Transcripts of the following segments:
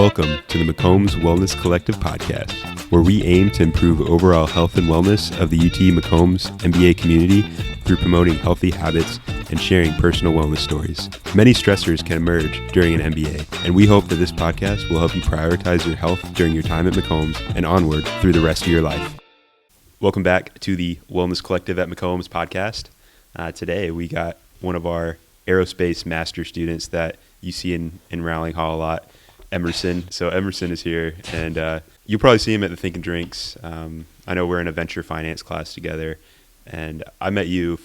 Welcome to the McCombs Wellness Collective podcast, where we aim to improve overall health and wellness of the UT McCombs MBA community through promoting healthy habits and sharing personal wellness stories. Many stressors can emerge during an MBA, and we hope that this podcast will help you prioritize your health during your time at McCombs and onward through the rest of your life. Welcome back to the Wellness Collective at McCombs podcast. Today we got one of our aerospace master students that you see in Rowling Hall a lot, Emerson. So Emerson is here, and you'll probably see him at the Think and Drinks. I know we're in a venture finance class together, and I met you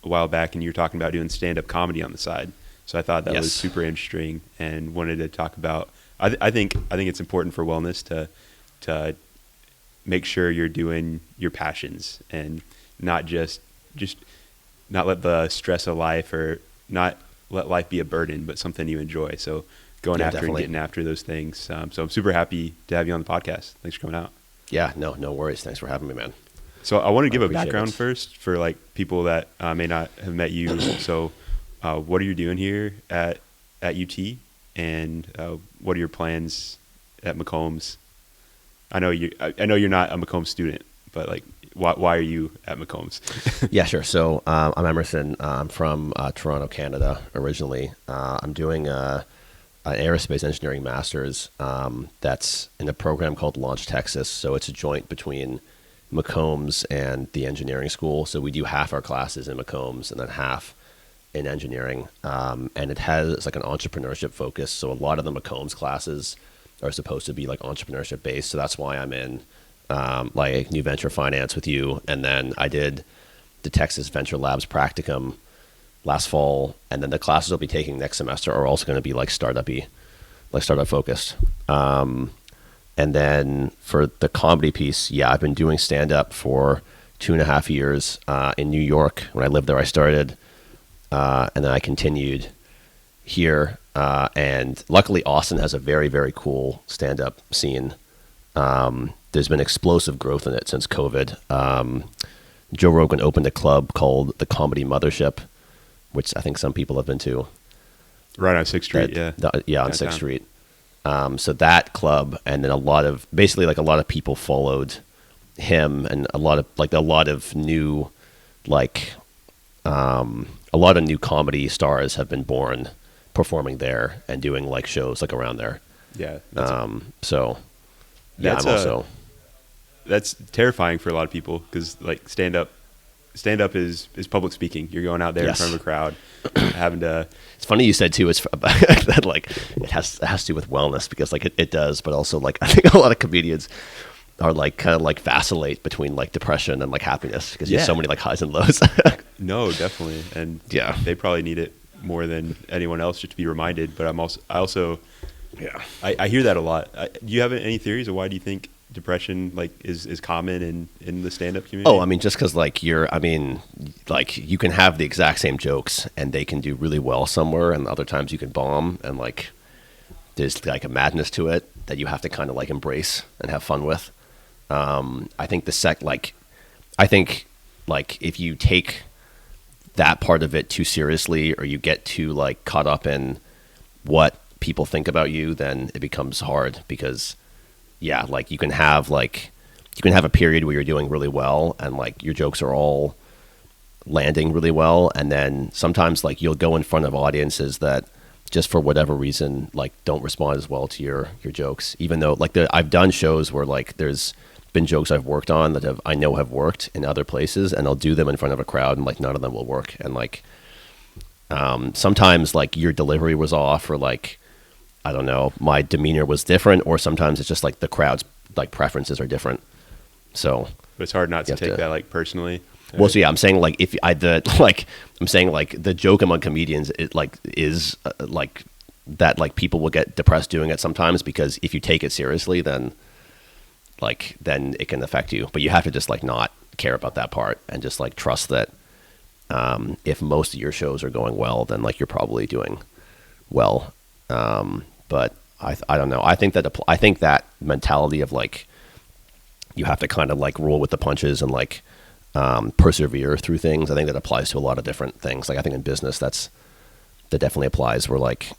a while back, and you were talking about doing stand-up comedy on the side. So I thought that was super interesting, and wanted to talk about. I think it's important for wellness to make sure you're doing your passions and not just not let the stress of life or not let life be a burden, but something you enjoy. So going after definitely. And getting after those things. So I'm super happy to have you on the podcast. Thanks for coming out. Yeah, no worries. Thanhanks for having me, man. So I want to give a background first for like people that may not have met you. So what are you doing here at UT, and what are your plans at McCombs? I know you're not a McCombs student, but like, why are you at McCombs? Yeah, sure. So I'm Emerson. I'm from Toronto, Canada, originally. I'm doing an Aerospace Engineering Master's that's in a program called Launch Texas. So it's a joint between McCombs and the engineering school. So we do half our classes in McCombs and then half in engineering. And it's like an entrepreneurship focus. So a lot of the McCombs classes are supposed to be like entrepreneurship based. So that's why I'm in like new venture finance with you. And then I did the Texas Venture Labs practicum last fall. And then the classes I'll be taking next semester are also going to be like startup focused. And then for the comedy piece, I've been doing stand up for 2.5 years in New York. When I lived there, I started, and then I continued here. And luckily Austin has a very, very cool stand up scene. There's been explosive growth in it since COVID. Joe Rogan opened a club called the Comedy Mothership, which I think some people have been to. Right on 6th Street, on 6th Street. So that club, and then a lot of people followed him, and a lot of new comedy stars have been born performing there and doing like shows like around there. Yeah. That's terrifying for a lot of people, because like stand up is public speaking. You're going out there in front of a crowd, having to. It's funny you said too. It's that like it has to do with wellness, because like it does, but also like I think a lot of comedians are like kind of like vacillate between like depression and like happiness, because you have so many like highs and lows. No, definitely, and they probably need it more than anyone else just to be reminded. But I hear that a lot. Do you have any theories, or why do you think depression like is common in the stand-up community? Oh, I mean, just because like you can have the exact same jokes and they can do really well somewhere, and other times you can bomb, and like there's like a madness to it that you have to kind of like embrace and have fun with. I think if you take that part of it too seriously, or you get too like caught up in what people think about you, then it becomes hard, because like you can have a period where you're doing really well and like your jokes are all landing really well, and then sometimes like you'll go in front of audiences that just for whatever reason like don't respond as well to your jokes, even though like I've done shows where like there's been jokes I've worked on that I know have worked in other places, and I'll do them in front of a crowd and like none of them will work, and like sometimes like your delivery was off, or like I don't know, my demeanor was different, or sometimes it's just like the crowd's like preferences are different. So, but it's hard not to take that like personally. Well, so I'm saying like the joke among comedians is like that like people will get depressed doing it sometimes, because if you take it seriously, then it can affect you. But you have to just like not care about that part and just like trust that if most of your shows are going well, then like you're probably doing well. But I don't know. I think that mentality of like you have to kind of like roll with the punches and like persevere through things. I think that applies to a lot of different things. Like I think in business that definitely applies, where like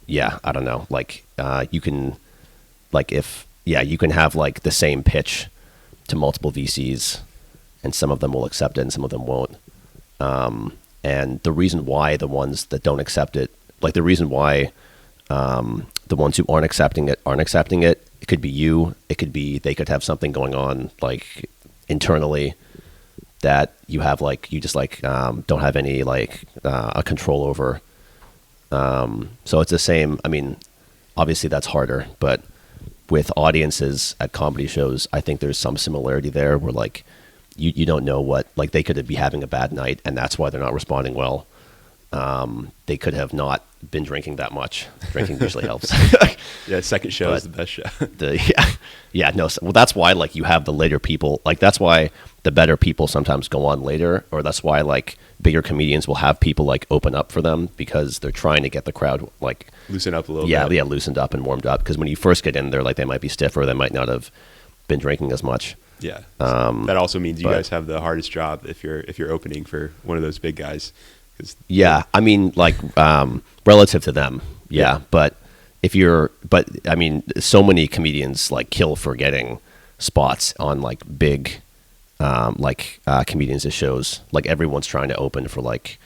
yeah, I don't know. Like you can, like if yeah, you can have like the same pitch to multiple VCs, and some of them will accept it and some of them won't. And the reason why the ones that don't accept it, like the reason why the ones who aren't accepting it, it could be you. It could be they could have something going on like internally that you have like you just like don't have any like a control over. So it's the same. I mean, obviously that's harder, but with audiences at comedy shows, I think there's some similarity there where like you don't know what, like they could be having a bad night and that's why they're not responding well. They could have not been drinking that much. Drinking usually helps. Yeah, second show But is the best show. Well, that's why like you have the later people. Like that's why the better people sometimes go on later, or that's why like bigger comedians will have people like open up for them because they're trying to get the crowd like Loosen up a little yeah, bit. yeah, loosened up and warmed up. Because when you first get in there, like they might be stiffer, they might not have been drinking as much. Yeah. That also means you but- guys have the hardest job if you're opening for one of those big guys. 'Cause Yeah, I mean, like relative to them, yeah. But I mean, so many comedians like kill for getting spots on like big, comedians at shows. Like everyone's trying to open for like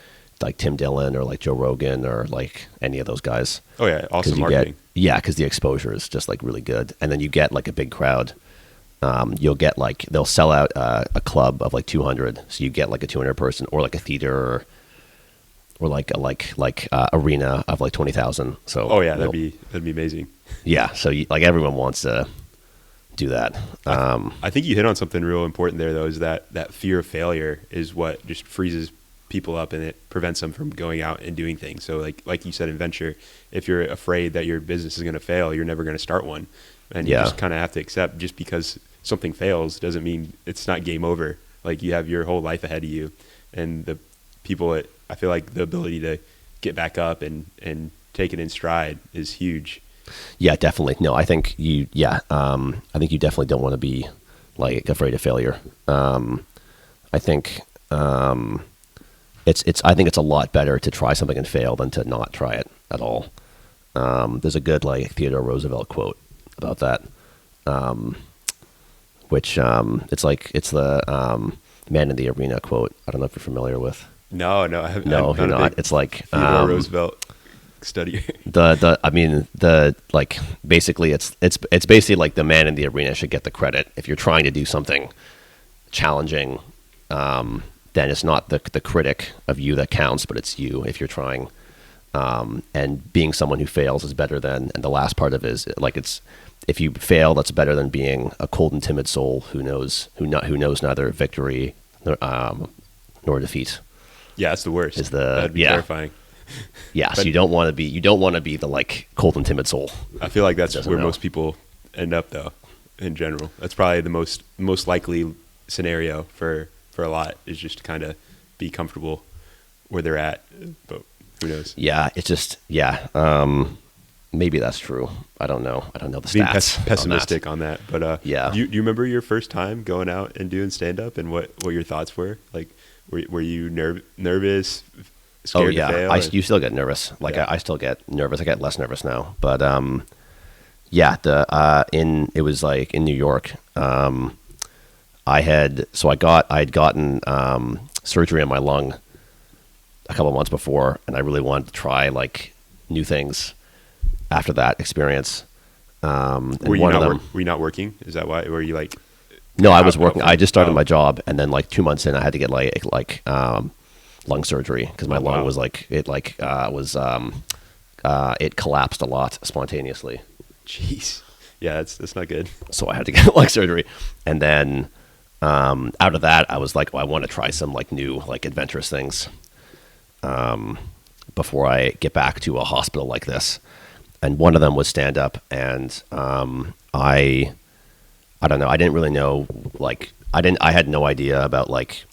Tim Dillon or like Joe Rogan or like any of those guys. Oh yeah, awesome you marketing. because the exposure is just like really good, and then you get like a big crowd. You'll get like they'll sell out a club of like 200, so you get like a 200 person or like a theater or like a arena of like 20,000. So Oh yeah, that'd be amazing. yeah. So like everyone wants to do that. I think you hit on something real important there, though, is that fear of failure is what just freezes people up and it prevents them from going out and doing things. So like you said in venture, if you're afraid that your business is going to fail, you're never going to start one. And you just kind of have to accept just because something fails doesn't mean it's not game over. Like you have your whole life ahead of you, and the people I feel like the ability to get back up and take it in stride is huge. Yeah, definitely. No, I think you definitely don't want to be like afraid of failure. I think I think it's a lot better to try something and fail than to not try it at all. There's a good like Theodore Roosevelt quote about that, which it's the man in the arena quote. I don't know if you're familiar with. No, I haven't. No, I'm you're not a not. big It's like Theodore Roosevelt study. Basically it's basically like the man in the arena should get the credit. If you're trying to do something challenging, then it's not the critic of you that counts, but it's you if you're trying. And being someone who fails is better than, and the last part of it is like if you fail, that's better than being a cold and timid soul who knows neither victory nor defeat. Yeah, that's the worst. That'd be terrifying. Yeah, so you don't want to be the like cold and timid soul. I feel like that's Doesn't where know. most people end up, though. In general, that's probably the most likely scenario for a lot is just to kind of be comfortable where they're at. But who knows? Yeah, it's just maybe that's true. I don't know. I don't know the Being stats. pessimistic on that. But Yeah. do you remember your first time going out and doing stand up and what your thoughts were? Like, were you nervous? Scared to fail? You still get nervous. Like Yeah. I still get nervous. I get less nervous now. But it was like in New York. I had gotten surgery on my lung a couple of months before, and I really wanted to try like new things after that experience. Were you not working? Is that why? Were you like? No, I was working. I just started Oh. my job, and then like 2 months in, I had to get like lung surgery because my lung was it collapsed a lot spontaneously. Jeez. Yeah, that's not good. So I had to get lung surgery, and then out of that, I was like, I want to try some like new like adventurous things before I get back to a hospital like this. And one of them was stand up, and I don't know. I didn't really know, like, I had no idea about, like,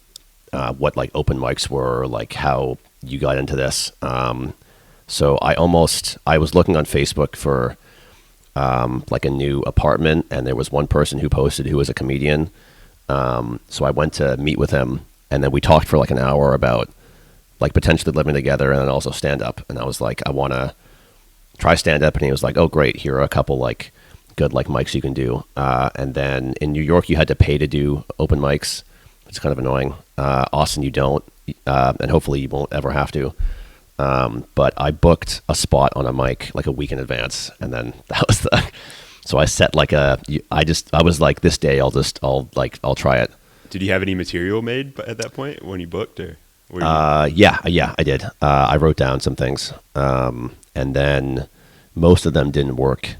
what, like, open mics were, or, like, how you got into this. So I was looking on Facebook for, like, a new apartment, and there was one person who posted who was a comedian. So I went to meet with him, and then we talked for, like, an hour about, like, potentially living together and then also stand up. And I was like, I want try stand up, and he was like, oh great, here are a couple like good like mics you can do. And then in New York you had to pay to do open mics. It's kind of annoying. Austin you don't, and hopefully you won't ever have to. But I booked a spot on a mic like a week in advance, and then that was so I set like I was like, this day I'll try it. Did you have any material made at that point when you booked, or? Yeah, I did. I wrote down some things, and then most of them didn't work.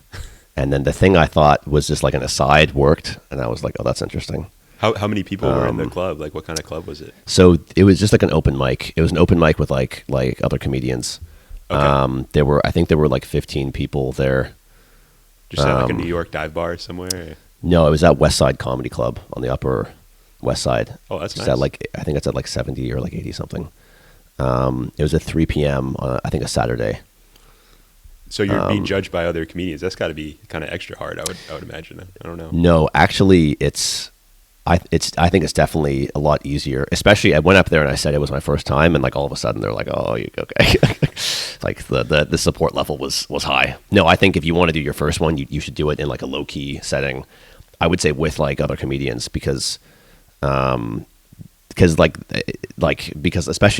And then the thing I thought was just like an aside worked, and I was like, oh, that's interesting. How many people were in the club? Like, what kind of club was it? So it was just like an open mic. It was an open mic with like other comedians. Okay. I think there were like 15 people there. Just at like a New York dive bar somewhere? Or? No, it was at West Side Comedy Club on the Upper West Side. Oh, that's nice. I think it's at like 70 or like 80 something. It was at 3 p.m. on, I think, a Saturday. So you're being judged by other comedians. That's got to be kind of extra hard, I would imagine. I don't know. No, actually, I think it's definitely a lot easier. Especially, I went up there and I said it was my first time, and like all of a sudden they're like, "Oh, you okay?" Like the support level was high. No, I think if you want to do your first one, you should do it in like a low key setting. I would say with like other comedians because especially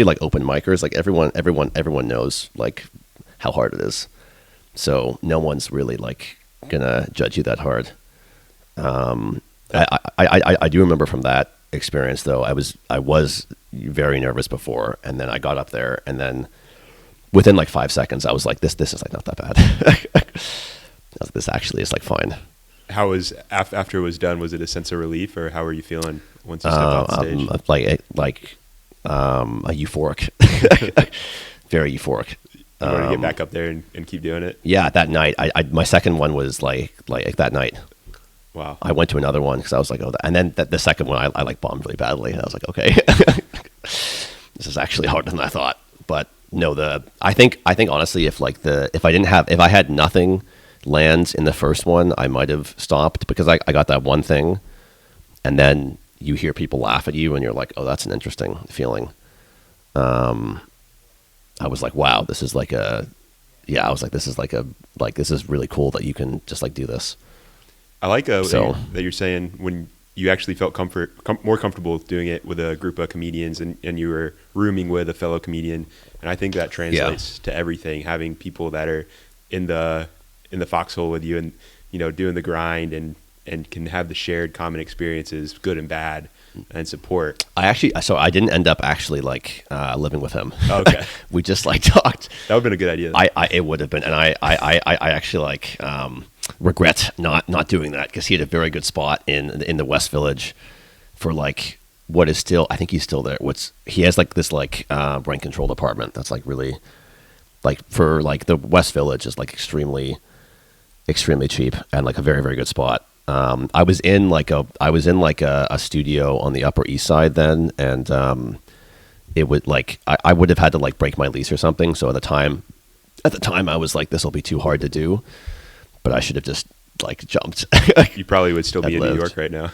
like open micers, like everyone knows like how hard it is. So no one's really like gonna judge you that hard. I do remember from that experience though, I was very nervous before, and then I got up there, and then within like 5 seconds I was like, this is like not that bad. I was like, this actually is like fine. How was after it was done? Was it a sense of relief, or how were you feeling once you stepped off the stage? Like euphoric, very euphoric. You want to get back up there and keep doing it? Yeah, that night. My second one was like that night. Wow. I went to another one because I was like, oh, and then the second one I like bombed really badly, and I was like, okay, this is actually harder than I thought. But no, I think honestly, if I had nothing land in the first one, I might have stopped, because I got that one thing, and then you hear people laugh at you, and you're like, oh, that's an interesting feeling. I was like, wow, this is like this is really cool that you can just like do this. I like that you're saying when you actually felt more comfortable doing it with a group of comedians, and you were rooming with a fellow comedian. And I think that translates to everything, having people that are in the foxhole with you, and, you know, doing the grind, and can have the shared common experiences, good and bad, and support. I didn't end up actually like living with him. Okay. We just like talked. That would have been a good idea. It would have been, and I actually like regret not doing that, because he had a very good spot in the West Village for like what is still, I think he's still there. He has like this like rent controlled apartment that's like really like, for like the West Village is like extremely cheap, and like a very, very good spot. I was in like a studio on the Upper East Side then, and it would like I would have had to like break my lease or something. So at the time I was like, this will be too hard to do, but I should have just like jumped. You probably would still be in New York right now.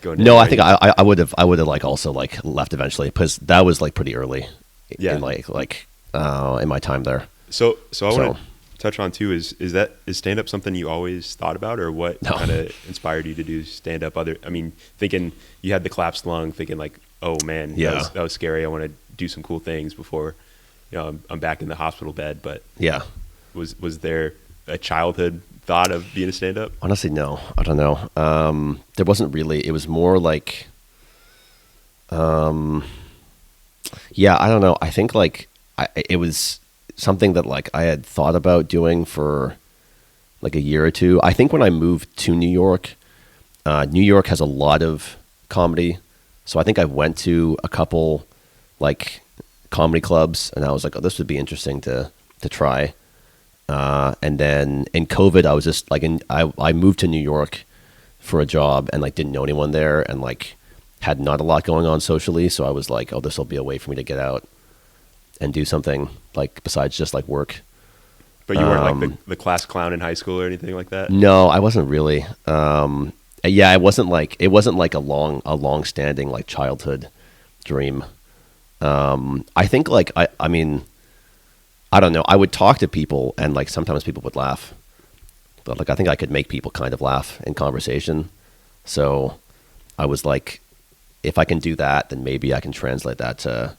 No, I think I would have like also like left eventually, because that was like pretty early in in my time there. So I want to touch on too, is stand up something you always thought about, or what kind of inspired you to do stand up? Thinking you had the collapsed lung, thinking like, oh man, that was scary. I want to do some cool things before, you know, I'm back in the hospital bed. But was there a childhood thought of being a stand up? Honestly, no, I don't know. There wasn't really. It was more like, I don't know. I think like it was something that like I had thought about doing for like a year or two. I think when I moved to New York has a lot of comedy. So I think I went to a couple like comedy clubs, and I was like, oh, this would be interesting to try. And then in COVID, I was just like, I moved to New York for a job, and like didn't know anyone there, and like had not a lot going on socially. So I was like, oh, this will be a way for me to get out and do something like besides just like work. But you weren't like the class clown in high school or anything like that? No, I wasn't really. It wasn't like a long standing like childhood dream. I think like I I don't know. I would talk to people, and like sometimes people would laugh, but like I think I could make people kind of laugh in conversation. So I was like, if I can do that, then maybe I can translate that to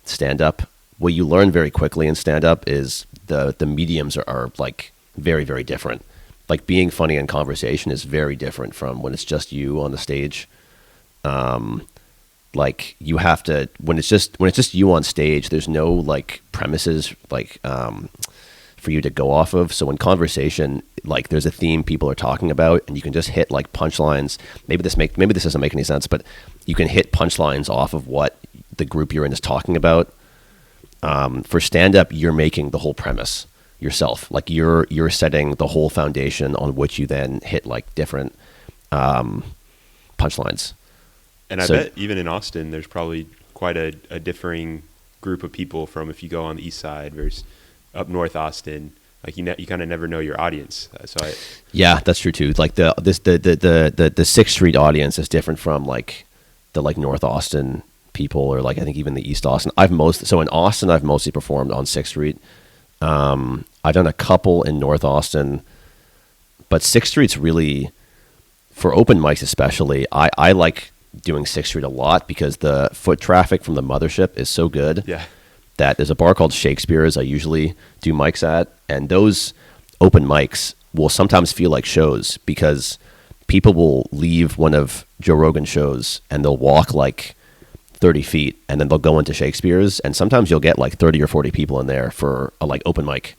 stand up. What you learn very quickly in stand up is the mediums are like very, very different. Like being funny in conversation is very different from when it's just you on the stage. Like you have to, when it's just you on stage, there's no like premises like for you to go off of. So in conversation, like there's a theme people are talking about, and you can just hit like punchlines. Maybe this doesn't make any sense, but you can hit punchlines off of what the group you're in is talking about. For stand up, you're making the whole premise yourself. Like you're setting the whole foundation on which you then hit like different punchlines. And I bet even in Austin, there's probably quite a differing group of people from if you go on the east side versus up north Austin. Like you kind of never know your audience. Yeah, that's true too. Like the 6th Street audience is different from like the like North Austin people, or like I think even the East Austin. So in Austin, I've mostly performed on 6th Street. I've done a couple in North Austin, but 6th Street's really, for open mics especially, I like doing 6th Street a lot because the foot traffic from the mothership is so good. Yeah. That there's a bar called Shakespeare's I usually do mics at, and those open mics will sometimes feel like shows because people will leave one of Joe Rogan's shows and they'll walk like 30 feet and then they'll go into Shakespeare's, and sometimes you'll get like 30 or 40 people in there for a like open mic.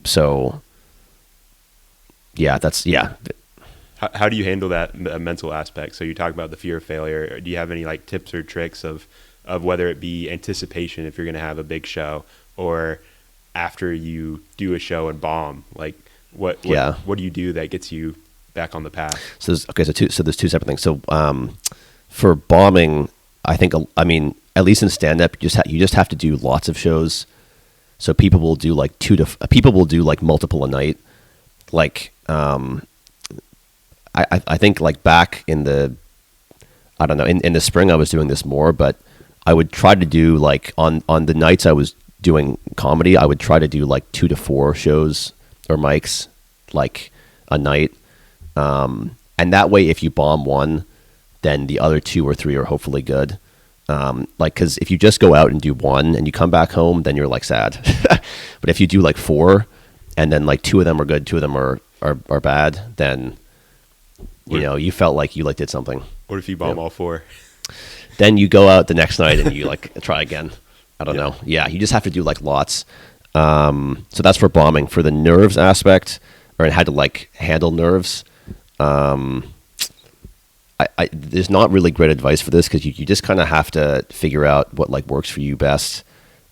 So yeah, How do you handle that mental aspect? So you talk about the fear of failure. Do you have any like tips or tricks of whether it be anticipation if you're going to have a big show, or after you do a show and bomb? Like what do you do that gets you back on the path? So there's two separate things. So for bombing, I think, I mean, at least in stand-up, you just have to do lots of shows. So people will do like multiple a night. Like I think like back in the, I don't know, in the spring I was doing this more, but I would try to do like on the nights I was doing comedy, I would try to do like 2 to 4 shows or mics like a night. And that way, if you bomb one, then the other 2 or 3 are hopefully good. Like, cause if you just go out and do one and you come back home, then you're like sad. But if you do like 4 and then like 2 of them are good, 2 of them are bad, then you felt like you like did something. What if you bomb all 4? Then you go out the next night and you like try again. I don't know. Yeah, you just have to do like lots. So that's for bombing. For the nerves aspect, or how to like handle nerves, there's not really great advice for this because you just kind of have to figure out what like works for you best,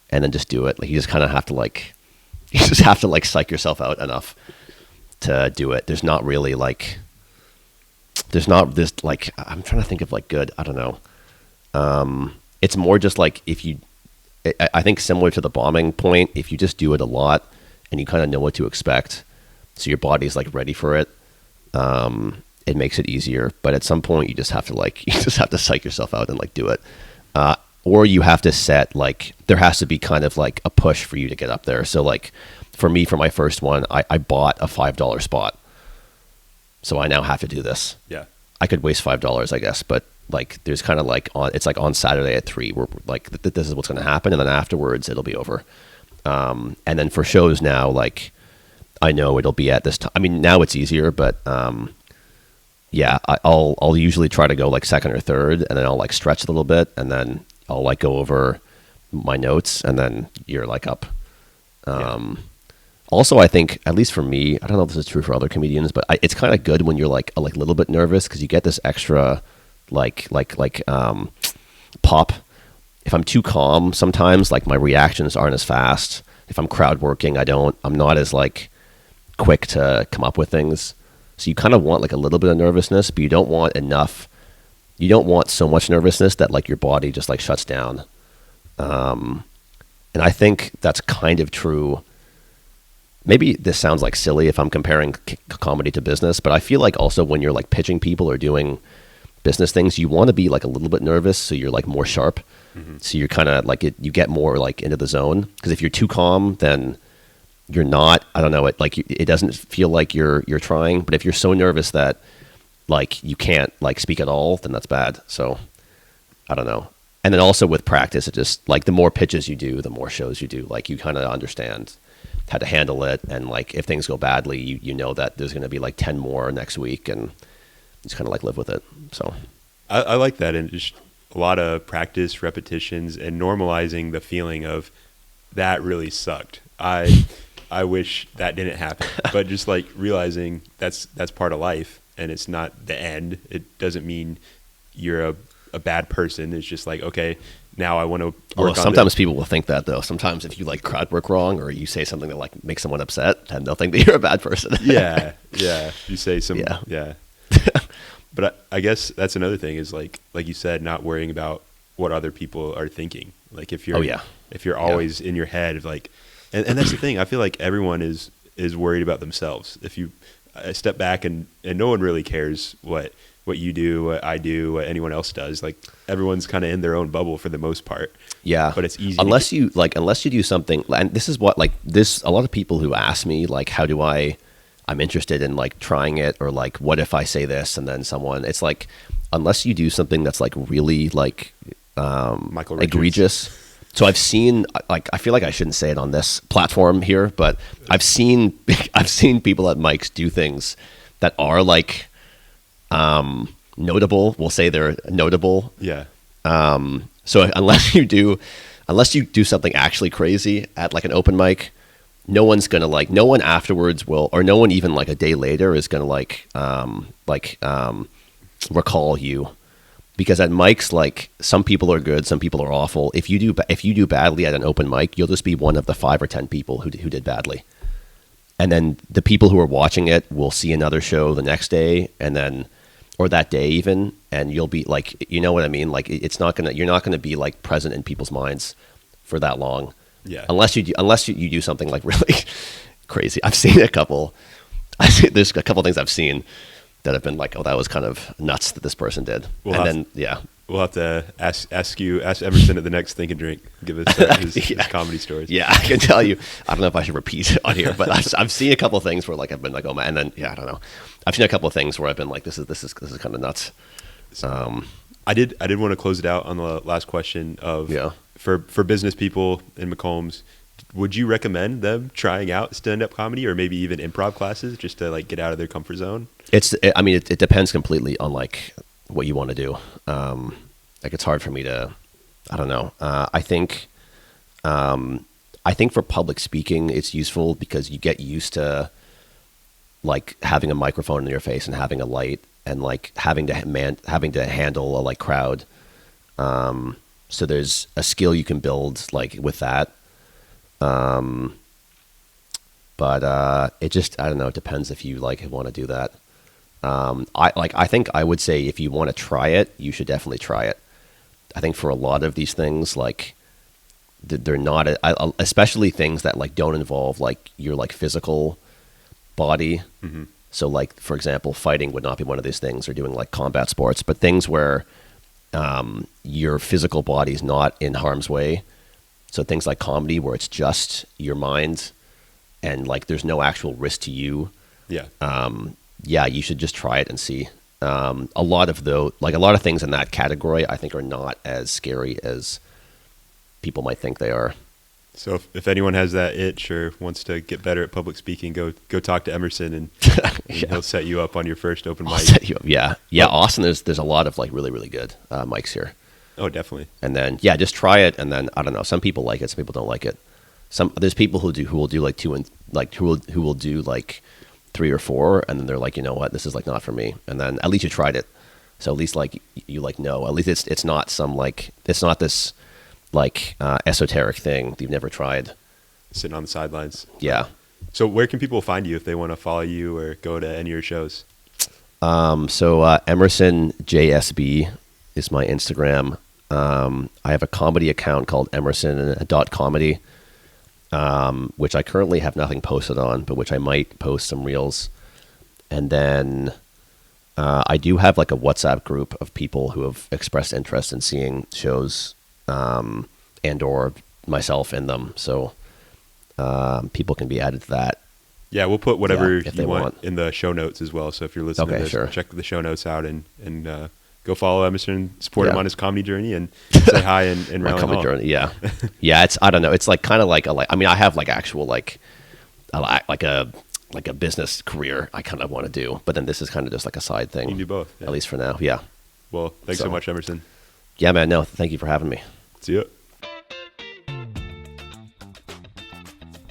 and then just do it. Like you just kind of have to like, psych yourself out enough to do it. There's not really like, I'm trying to think of like good, I don't know. It's more just like I think similar to the bombing point, if you just do it a lot and you kind of know what to expect, so your body's like ready for it, it makes it easier. But at some point you just have to psych yourself out and like do it. Or you have to set like, there has to be kind of like a push for you to get up there. So like for me, for my first one, I bought a $5 spot. So I now have to do this. Yeah. I could waste $5, I guess, but like there's kind of like it's like on Saturday at 3, we're like this is what's going to happen, and then afterwards it'll be over. And then for shows now, like I know it'll be at this time. I mean, now it's easier, but yeah, I'll usually try to go like second or third, and then I'll like stretch a little bit, and then I'll like go over my notes, and then you're like up. Also, I think, at least for me, I don't know if this is true for other comedians, but it's kind of good when you're like a little bit nervous because you get this extra pop. If I'm too calm, sometimes like my reactions aren't as fast. If I'm crowd working, I'm not as like quick to come up with things. So you kind of want like a little bit of nervousness, but you don't want enough. You don't want so much nervousness that like your body just like shuts down. And I think that's kind of true. Maybe this sounds like silly if I'm comparing comedy to business, but I feel like also when you're like pitching people or doing business things, you want to be like a little bit nervous, so you're like more sharp. So you're kind of like you get more like into the zone. Because if you're too calm, then you're not. I don't know. It doesn't feel like you're trying. But if you're so nervous that like you can't like speak at all, then that's bad. So I don't know. And then also with practice, it just like the more pitches you do, the more shows you do. Like you kind of understand how to handle it. And like if things go badly, you know that there's going to be like 10 more next week, and just kind of like live with it. So I like that, and just a lot of practice, repetitions, and normalizing the feeling of that really sucked. I wish that didn't happen, but just like realizing that's part of life, and it's not the end. It doesn't mean you're a bad person. It's just like, okay, now I want to work on sometimes people will think that though. Sometimes if you like crowd work wrong, or you say something that like makes someone upset, then they'll think that you're a bad person. Yeah. You say some, yeah. But I guess that's another thing is like you said, not worrying about what other people are thinking. Like if you're always in your head of like, and that's the thing. I feel like everyone is worried about themselves. If you step back and no one really cares what you do, what I do, what anyone else does. Like everyone's kind of in their own bubble for the most part. Yeah. But it's easy unless you do something. And this is what like this. A lot of people who ask me like, how do I'm interested in like trying it, or like, what if I say this and then it's like, unless you do something that's like really like egregious. So I've seen, like, I feel like I shouldn't say it on this platform here, but I've seen people at mics do things that are like notable. We'll say they're notable. Yeah. So unless you do something actually crazy at like an open mic, no one afterwards will, or no one even like a day later is gonna recall you, because at mics, like some people are good, some people are awful. If you do badly at an open mic, you'll just be one of the 5 or 10 people who did badly, and then the people who are watching it will see another show the next day, and then or that day even, and you'll be like, you know what I mean? Like you're not gonna be like present in people's minds for that long. Yeah. Unless you do something like really crazy. There's a couple things I've seen that have been like, oh, that was kind of nuts that this person did. We'll have to ask Emerson at the next Think and Drink. Give us his comedy stories. Yeah, I can tell you. I don't know if I should repeat on here, but I've seen a couple of things where like I've been like, oh man, and then I don't know. I've seen a couple of things where I've been like, this is kind of nuts. I did want to close it out on the last question of for business people in McCombs, would you recommend them trying out stand-up comedy or maybe even improv classes just to like get out of their comfort zone? It depends completely on like what you want to do. Like it's hard for me to, I don't know. I think for public speaking, it's useful because you get used to like having a microphone in your face and having a light and like having to handle a like crowd. So there's a skill you can build like with that. But it just, I don't know, it depends if you like want to do that. I think I would say if you want to try it, you should definitely try it. I think for a lot of these things, like they're not, especially things that like don't involve like your like physical body. Mm-hmm. So like, for example, fighting would not be one of these things, or doing like combat sports, but things where your physical body is not in harm's way. So things like comedy where it's just your mind and like there's no actual risk to you. Yeah. You should just try it and see. A lot of things in that category I think are not as scary as people might think they are. So if anyone has that itch or wants to get better at public speaking, go talk to Emerson and he'll set you up on your first open mic. Yeah. Austin, there's a lot of like really, really good mics here. Oh, definitely. And then just try it, and then I don't know. Some people like it, some people don't like it. There's people who will do like 2 and like who will do like 3 or 4, and then they're like, you know what, this is like not for me. And then at least you tried it, so at least like you like know. At least it's not some like it's not this like esoteric thing that you've never tried. Sitting on the sidelines. Yeah. So where can people find you if they want to follow you or go to any of your shows? So Emerson JSB is my Instagram. I have a comedy account called Emerson.comedy, which I currently have nothing posted on, but which I might post some reels. And then I do have like a WhatsApp group of people who have expressed interest in seeing shows and or myself in them. So people can be added to that. Yeah, we'll put whatever if you they want in the show notes as well. So if you're listening to this, sure. check the show notes out and go follow Emerson, support him Yeah. on his comedy journey, and say hi in My Rowling comedy Hall. journey, yeah. Yeah, it's, I don't know. It's like kind of like I mean, I have like actual like a business career I kind of want to do, but then this is kind of just like a side thing. You can do both. Yeah. At least for now. Yeah. Well, thanks so much, Emerson. Yeah, man. No, thank you for having me. See ya.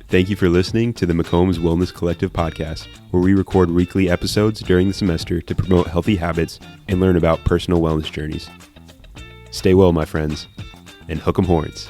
Thank you for listening to the McCombs Wellness Collective podcast, where we record weekly episodes during the semester to promote healthy habits and learn about personal wellness journeys. Stay well, my friends, and hook 'em horns.